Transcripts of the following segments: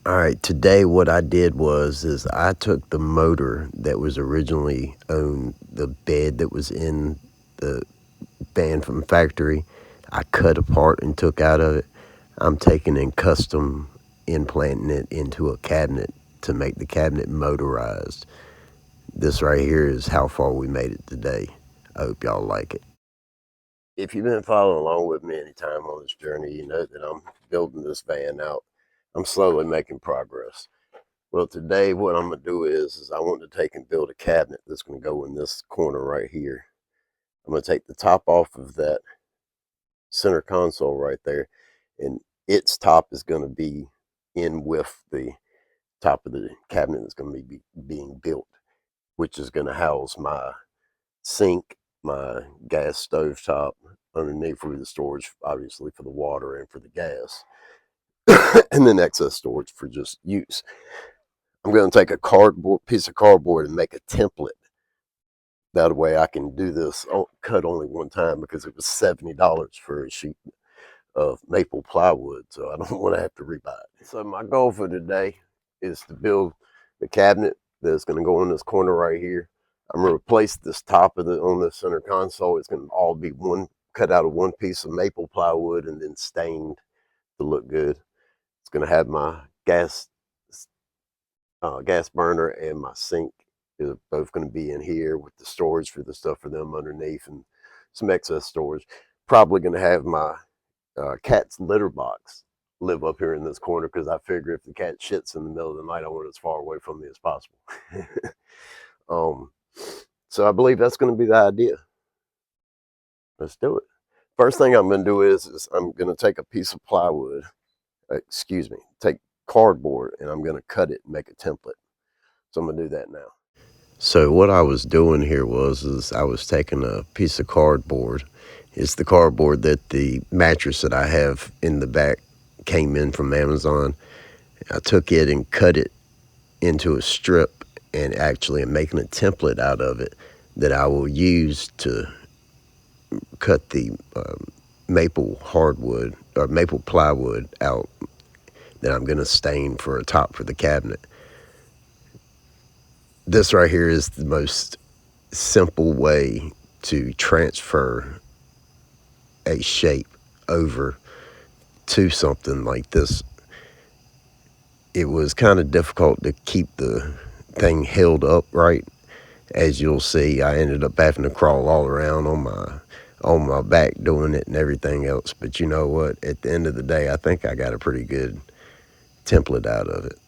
All right, today what I did is I took the motor that was originally on the bed that was in the van from factory. I cut apart and took out of it. I'm taking and custom implanting it into a cabinet to make the cabinet motorized. This right here is how far we made it today. I hope y'all like it. If you've been following along with me any time on this journey, you know that I'm building this van out. I'm slowly making progress. Well, today what I'm gonna do is I want to take and build a cabinet that's gonna go in this corner right here. I'm gonna take the top off of that center console right there, and its top is gonna be in with the top of the cabinet that's gonna be being built, which is gonna house my sink, my gas stove top underneath for the storage, obviously for the water and for the gas, and then excess storage for just use. I'm going to take a cardboard piece of cardboard and make a template. That way I can do this cut only one time because it was $70 for a sheet of maple plywood, so I don't want to have to rebuy it. So my goal for today is to build the cabinet that's going to go in this corner right here. I'm going to replace this top of the on the center console. It's going to all be one cut out of one piece of maple plywood and then stained to look good. It's going to have my gas burner and my sink is both going to be in here with the storage for the stuff for them underneath and some excess storage. Probably going to have my cat's litter box live up here in this corner because I figure if the cat shits in the middle of the night, I want it as far away from me as possible. um, so I believe that's going to be the idea. Let's do it. First thing I'm going to do is I'm going to take a piece of plywood, take cardboard, and I'm going to cut it and make a template. So I'm going to do that now. So what I was doing here is I was taking a piece of cardboard. It's the cardboard that the mattress that I have in the back came in from Amazon. I took it and cut it into a strip and actually am making a template out of it that I will use to cut the maple hardwood or maple plywood out that I'm going to stain for a top for the cabinet. This right here is the most simple way to transfer a shape over to something like this. It was kind of difficult to keep the thing held upright. As you'll see, I ended up having to crawl all around on my back doing it and everything else. But you know what? At the end of the day, I think I got a pretty good template out of it.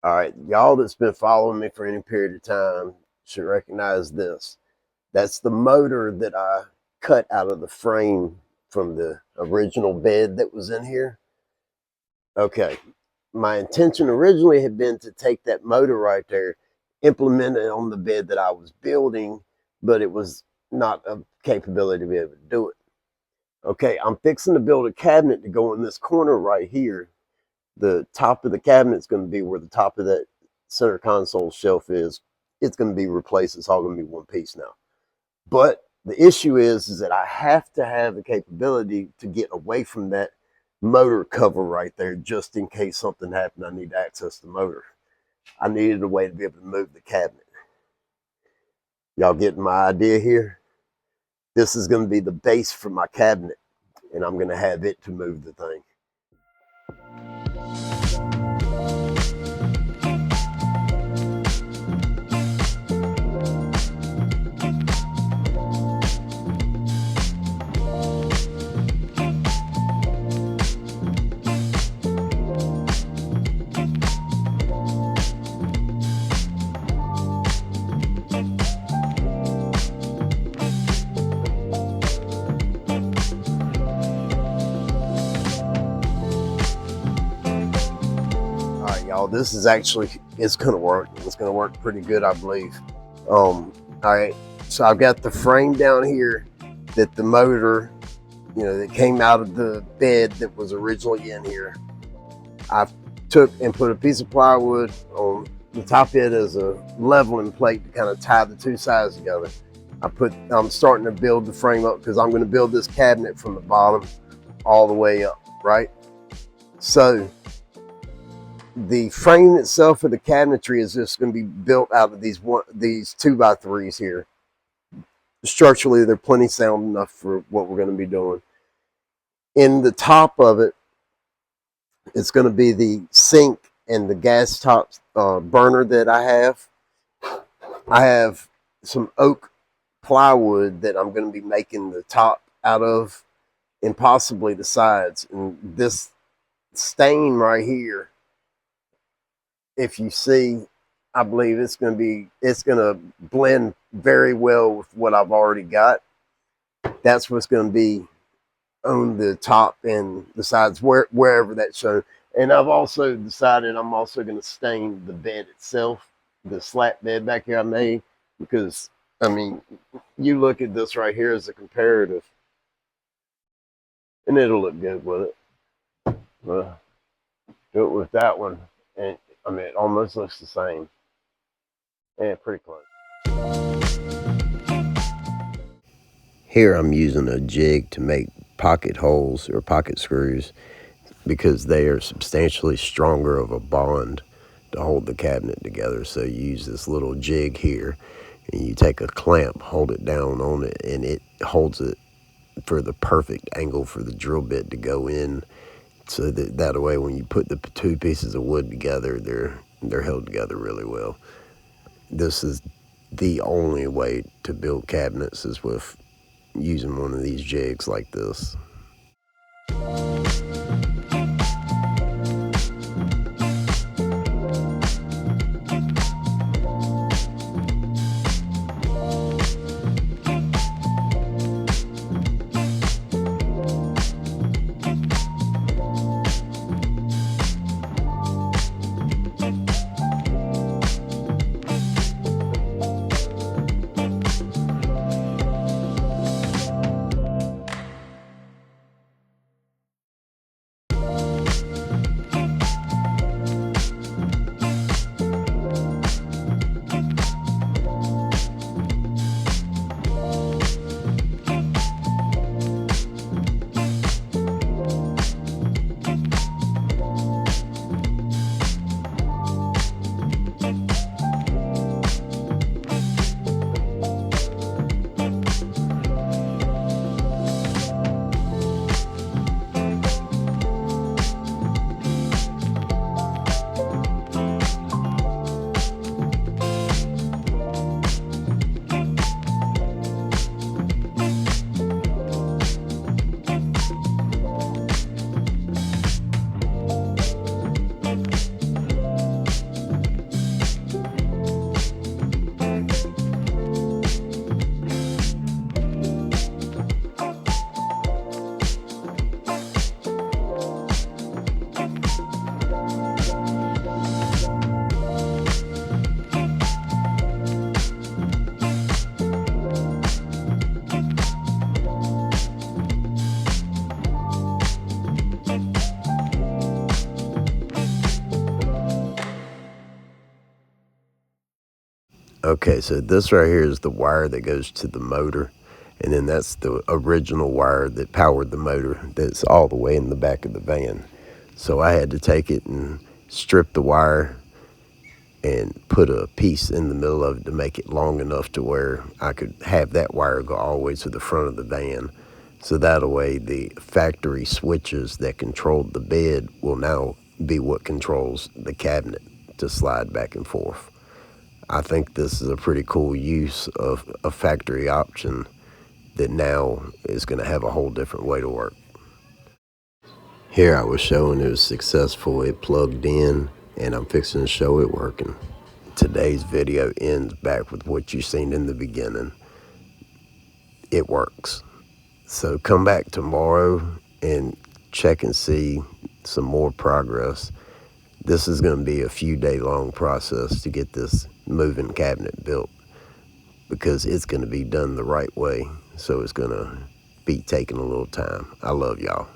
All right, y'all that's been following me for any period of time should recognize this. That's the motor that I cut out of the frame from the original bed that was in here. Okay, my intention originally had been to take that motor right there, implement it on the bed that I was building, but it was not a capability to be able to do it. Okay, I'm fixing to build a cabinet to go in this corner right here. The top of the cabinet is going to be where the top of that center console shelf is. It's going to be replaced. It's all going to be one piece now. But the issue is that I have to have the capability to get away from that motor cover right there just in case something happened. I need to access the motor. I needed a way to be able to move the cabinet. Y'all getting my idea here? This is going to be the base for my cabinet, and I'm going to have it to move the thing. All right, y'all, this is actually, it's gonna work. It's gonna work pretty good, I believe. All right, so I've got the frame down here that the motor, that came out of the bed that was originally in here. I took and put a piece of plywood on the top of it as a leveling plate to kind of tie the two sides together. I'm starting to build the frame up because I'm gonna build this cabinet from the bottom all the way up, right? So the frame itself of the cabinetry is just going to be built out of these 2x3s here. Structurally, they're plenty sound enough for what we're going to be doing. In the top of it, it's going to be the sink and the gas top burner that I have. I have some oak plywood that I'm going to be making the top out of, and possibly the sides. And this stain right here, if you see, I believe it's going to blend very well with what I've already got. That's what's going to be on the top and the sides, wherever that's shown. And I've also decided I'm also going to stain the bed itself, the slat bed back here I made, because, I mean, you look at this right here as a comparative, and it'll look good with it. Do it with that one, and I mean, it almost looks the same. Yeah, pretty close. Here I'm using a jig to make pocket holes or pocket screws because they are substantially stronger of a bond to hold the cabinet together. So you use this little jig here and you take a clamp, hold it down on it, and it holds it for the perfect angle for the drill bit to go in. So that way when you put the two pieces of wood together, they're held together really well. This is the only way to build cabinets is with using one of these jigs like this. Okay, so this right here is the wire that goes to the motor, and then that's the original wire that powered the motor that's all the way in the back of the van. So I had to take it and strip the wire and put a piece in the middle of it to make it long enough to where I could have that wire go all the way to the front of the van. So that way the factory switches that controlled the bed will now be what controls the cabinet to slide back and forth. I think this is a pretty cool use of a factory option that now is going to have a whole different way to work. Here I was showing it was successful, it plugged in, and I'm fixing to show it working. Today's video ends back with what you seen in the beginning. It works. So come back tomorrow and check and see some more progress. This is going to be a few day long process to get this moving cabinet built, because it's going to be done the right way. So it's going to be taking a little time. I love y'all.